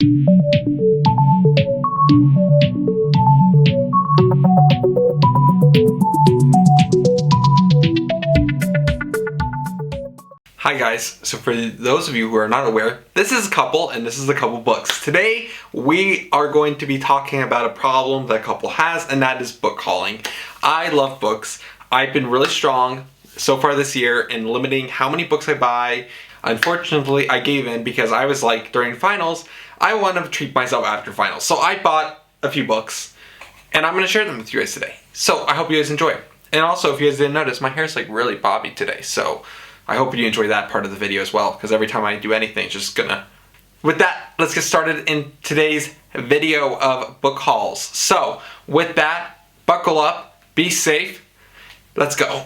Hi guys, so for those of you who are not aware, this is A Couple and this is A Couple Books. Today we are going to be talking about a problem that A Couple has, and that is book hauling. I love books. I've been really strong so far this year in limiting how many books I buy. Unfortunately, I gave in because I was like, during finals, I want to treat myself after finals. So I bought a few books and I'm going to share them with you guys today. So I hope you guys enjoy. And also, if you guys didn't notice, my hair's like really bobby today. So I hope you enjoy that part of the video as well, because every time I do anything, it's just gonna... With that, let's get started in today's video of book hauls. So, with that, buckle up, be safe, let's go.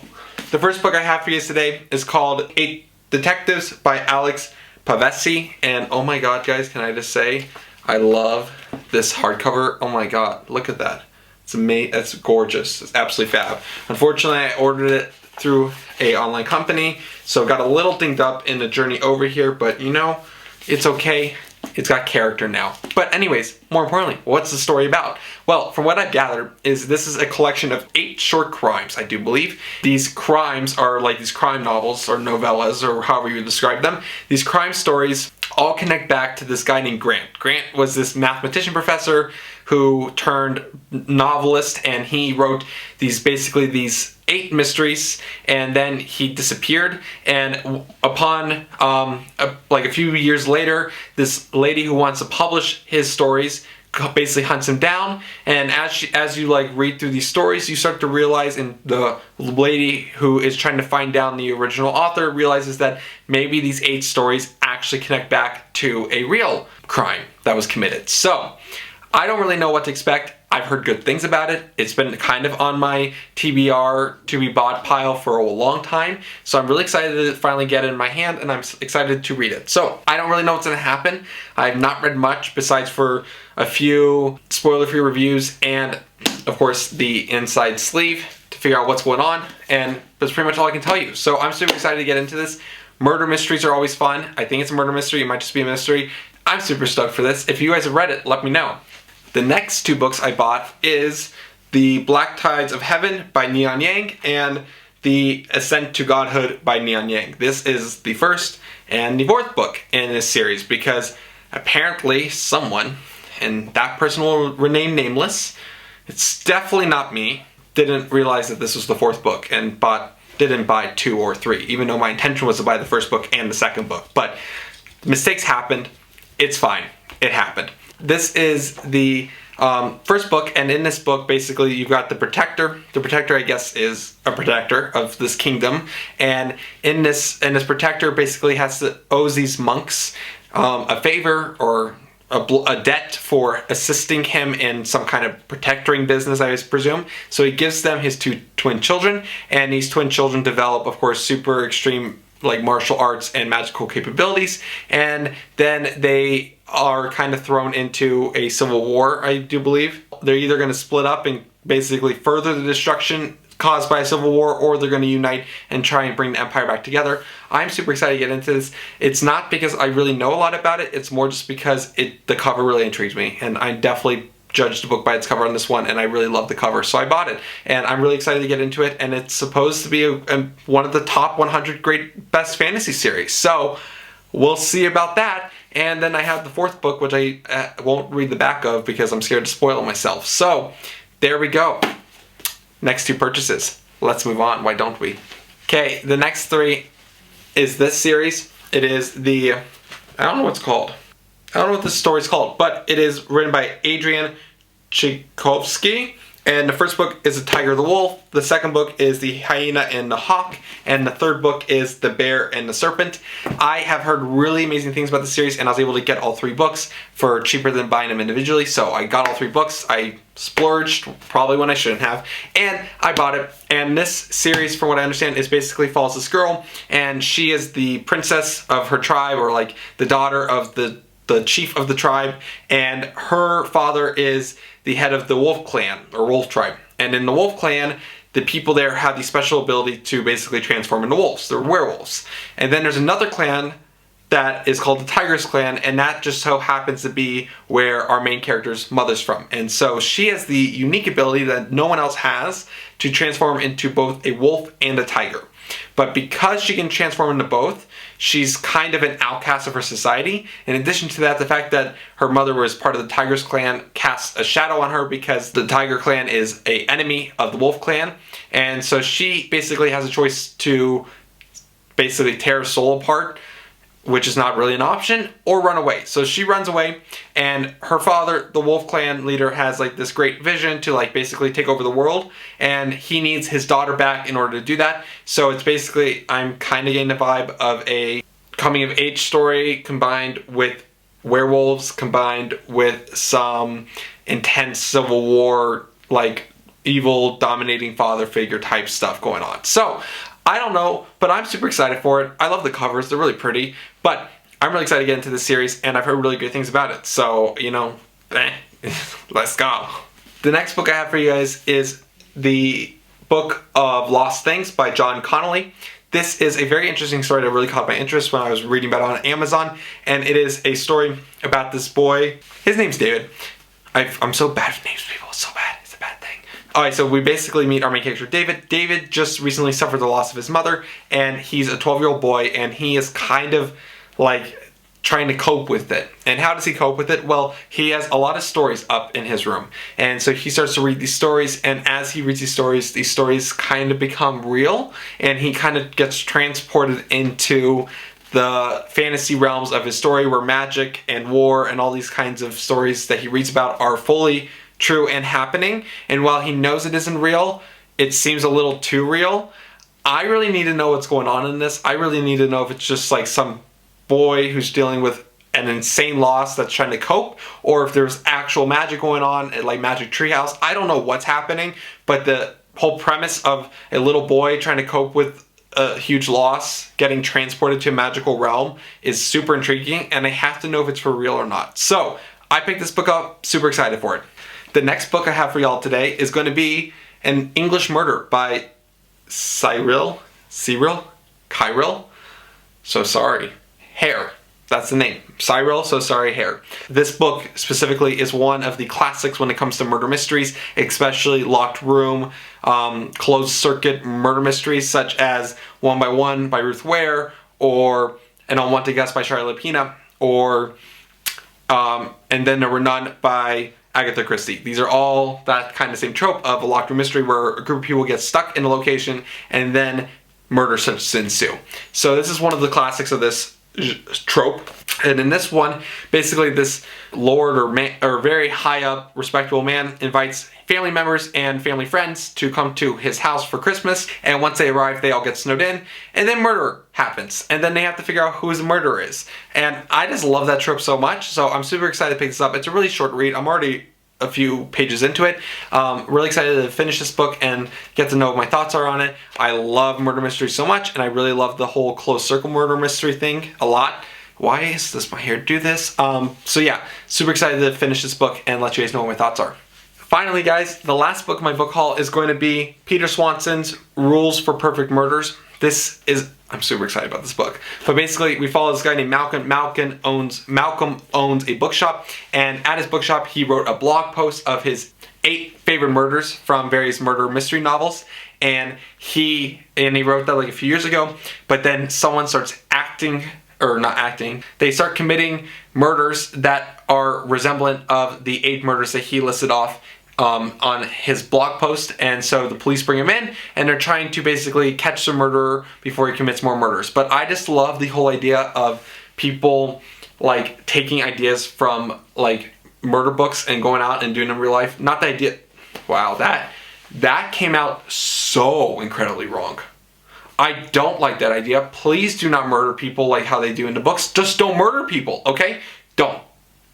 The first book I have for you today is called A Detectives by Alex Pavesi, and oh my god guys, can I just say, I love this hardcover. Oh my god, look at that. It's amazing, it's gorgeous, it's absolutely fab. Unfortunately, I ordered it through a online company, so got a little dinged up in the journey over here, but you know, it's okay. It's got character now. But anyways, more importantly, what's the story about? Well, from what I've gathered, is this is a collection of 8 short crimes, I do believe. These crimes are like these crime novels or novellas or however you describe them. These crime stories all connect back to this guy named Grant. Grant was this mathematician professor who turned novelist, and he wrote basically these 8 mysteries, and then he disappeared. And upon like a few years later, this lady who wants to publish his stories basically hunts him down, and as you like read through these stories, you start to realize, and the lady who is trying to find down the original author realizes that maybe these 8 stories actually connect back to a real crime that was committed. So I don't really know what to expect. I've heard good things about it. It's been kind of on my TBR to be bought pile for a long time. So I'm really excited to finally get it in my hand, and I'm excited to read it. So I don't really know what's gonna happen. I've not read much besides for a few spoiler-free reviews and of course the inside sleeve to figure out what's going on, and that's pretty much all I can tell you. So I'm super excited to get into this. Murder mysteries are always fun. I think it's a murder mystery. It might just be a mystery. I'm super stoked for this. If you guys have read it, let me know. The next 2 books I bought is The Black Tides of Heaven by Neon Yang and The Ascent to Godhood by Neon Yang. This is the first and the 4th book in this series, because apparently someone, and that person will remain nameless, it's definitely not me, didn't realize that this was the 4th book and didn't buy 2 or 3, even though my intention was to buy the 1st book and the 2nd book. But mistakes happened. It's fine. It happened. This is the 1st book, and in this book, basically, you've got the Protector. The Protector, I guess, is a protector of this kingdom, and in this Protector basically owes these monks a favor or a debt for assisting him in some kind of protectoring business, I presume. So he gives them his 2 twin children, and these twin children develop, of course, super extreme like martial arts and magical capabilities, and then they are kind of thrown into a civil war, I do believe. They're either going to split up and basically further the destruction caused by a civil war, or they're going to unite and try and bring the empire back together. I'm super excited to get into this. It's not because I really know a lot about it, it's more just because the cover really intrigues me, and I definitely judged the book by its cover on this one, and I really love the cover, so I bought it, and I'm really excited to get into it. And it's supposed to be one of the top 100 great best fantasy series, so we'll see about that. And then I have the 4th book, which I won't read the back of because I'm scared to spoil it myself. So there we go. Next 2 purchases. Let's move on. Why don't we? Okay, the next 3 is this series. It is I don't know what it's called. I don't know what this story's called, but it is written by Adrian Tchaikovsky. And the 1st book is The Tiger and the Wolf, the 2nd book is The Hyena and the Hawk, and the 3rd book is The Bear and the Serpent. I have heard really amazing things about the series, and I was able to get all 3 books for cheaper than buying them individually, so I got all 3 books. I splurged, probably when I shouldn't have, and I bought it. And this series, from what I understand, is basically follows this girl, and she is the princess of her tribe, or like the daughter of the chief of the tribe, and her father is the head of the Wolf Clan, or Wolf Tribe. And in the Wolf Clan, the people there have the special ability to basically transform into wolves. They're werewolves. And then there's another clan that is called the Tigress Clan, and that just so happens to be where our main character's mother's from. And so she has the unique ability that no one else has to transform into both a wolf and a tiger. But because she can transform into both, she's kind of an outcast of her society. In addition to that, the fact that her mother was part of the Tigress Clan casts a shadow on her because the Tiger Clan is an enemy of the Wolf Clan. And so she basically has a choice to basically tear her soul apart, which is not really an option, or run away. So she runs away, and her father, the Wolf Clan leader, has like this great vision to like basically take over the world, and he needs his daughter back in order to do that. So it's basically, I'm kind of getting the vibe of a coming of age story combined with werewolves, combined with some intense civil war, like evil dominating father figure type stuff going on. So I don't know, but I'm super excited for it. I love the covers, they're really pretty, but I'm really excited to get into this series, and I've heard really good things about it. So, you know, let's go. The next book I have for you guys is the Book of Lost Things by John Connolly. This is a very interesting story that really caught my interest when I was reading about it on Amazon, and it is a story about this boy. His name's David. I'm so bad with names, people, it's so bad. It's a bad thing. Alright, so we basically meet our main character, David. David just recently suffered the loss of his mother, and he's a 12-year-old boy, and he is kind of like trying to cope with it. And how does he cope with it? Well, he has a lot of stories up in his room. And so he starts to read these stories, and as he reads these stories kind of become real, and he kind of gets transported into the fantasy realms of his story where magic and war and all these kinds of stories that he reads about are fully true and happening. And while he knows it isn't real, it seems a little too real. I really need to know what's going on in this. I really need to know if it's just like some boy who's dealing with an insane loss that's trying to cope, or if there's actual magic going on, like Magic Treehouse. I don't know what's happening, but the whole premise of a little boy trying to cope with a huge loss, getting transported to a magical realm, is super intriguing, and I have to know if it's for real or not. So I picked this book up, super excited for it. The next book I have for y'all today is going to be An English Murder by Cyril, so sorry, Hare. That's the name. Cyril, so sorry, Hare. This book specifically is one of the classics when it comes to murder mysteries, especially locked room, closed circuit murder mysteries such as One by One by Ruth Ware, or An Unwanted Guest by Charlotte Pina, or And Then There Were None by Agatha Christie. These are all that kind of same trope of a locked room mystery where a group of people get stuck in a location and then murder starts to ensue. So this is one of the classics of this trope. And in this one, basically this lord or very high up respectable man invites family members and family friends to come to his house for Christmas, and once they arrive they all get snowed in, and then murder happens, and then they have to figure out who the murderer is. And I just love that trope so much, so I'm super excited to pick this up. It's a really short read. I'm already a few pages into it. Really excited to finish this book and get to know what my thoughts are on it. I love murder mysteries so much, and I really love the whole closed circle murder mystery thing a lot. Why is this my hair do this? So yeah, super excited to finish this book and let you guys know what my thoughts are. Finally guys, the last book of my book haul is going to be Peter Swanson's Rules for Perfect Murders. I'm super excited about this book. But basically, we follow this guy named Malcolm. Malcolm owns a bookshop, and at his bookshop, he wrote a blog post of his 8 favorite murders from various murder mystery novels. And he wrote that like a few years ago, but then someone starts they start committing murders that are resemblant of the 8 murders that he listed off on his blog post, and so the police bring him in and they're trying to basically catch the murderer before he commits more murders. But I just love the whole idea of people like taking ideas from like murder books and going out and doing them in real life. Not the idea, wow, that came out so incredibly wrong. I don't like that idea. Please do not murder people like how they do in the books. Just don't murder people, okay? Don't.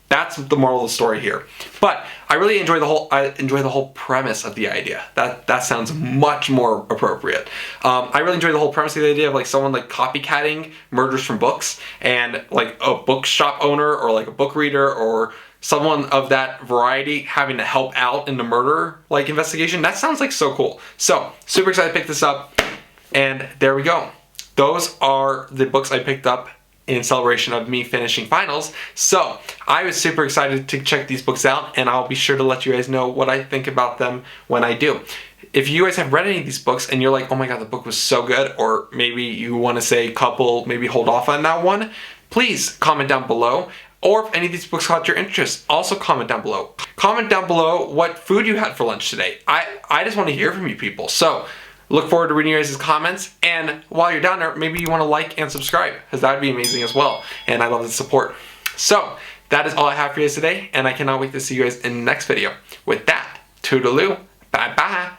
That's the moral of the story here. But I really enjoy the whole premise of the idea. That sounds much more appropriate. I really enjoy the whole premise of the idea of like someone like copycatting murders from books, and like a bookshop owner or like a book reader or someone of that variety having to help out in the murder like investigation. That sounds like so cool. So super excited to pick this up, and there we go. Those are the books I picked up in celebration of me finishing finals. So I was super excited to check these books out, and I'll be sure to let you guys know what I think about them when I do. If you guys have read any of these books and you're like, oh my god, the book was so good, or maybe you want to say couple, maybe hold off on that one, please comment down below. Or if any of these books caught your interest, also comment down below. Comment down below what food you had for lunch today. I just want to hear from you people. So look forward to reading your guys' comments. And while you're down there, maybe you want to like and subscribe, because that would be amazing as well. And I love the support. So that is all I have for you guys today. And I cannot wait to see you guys in the next video. With that, toodaloo. Bye bye.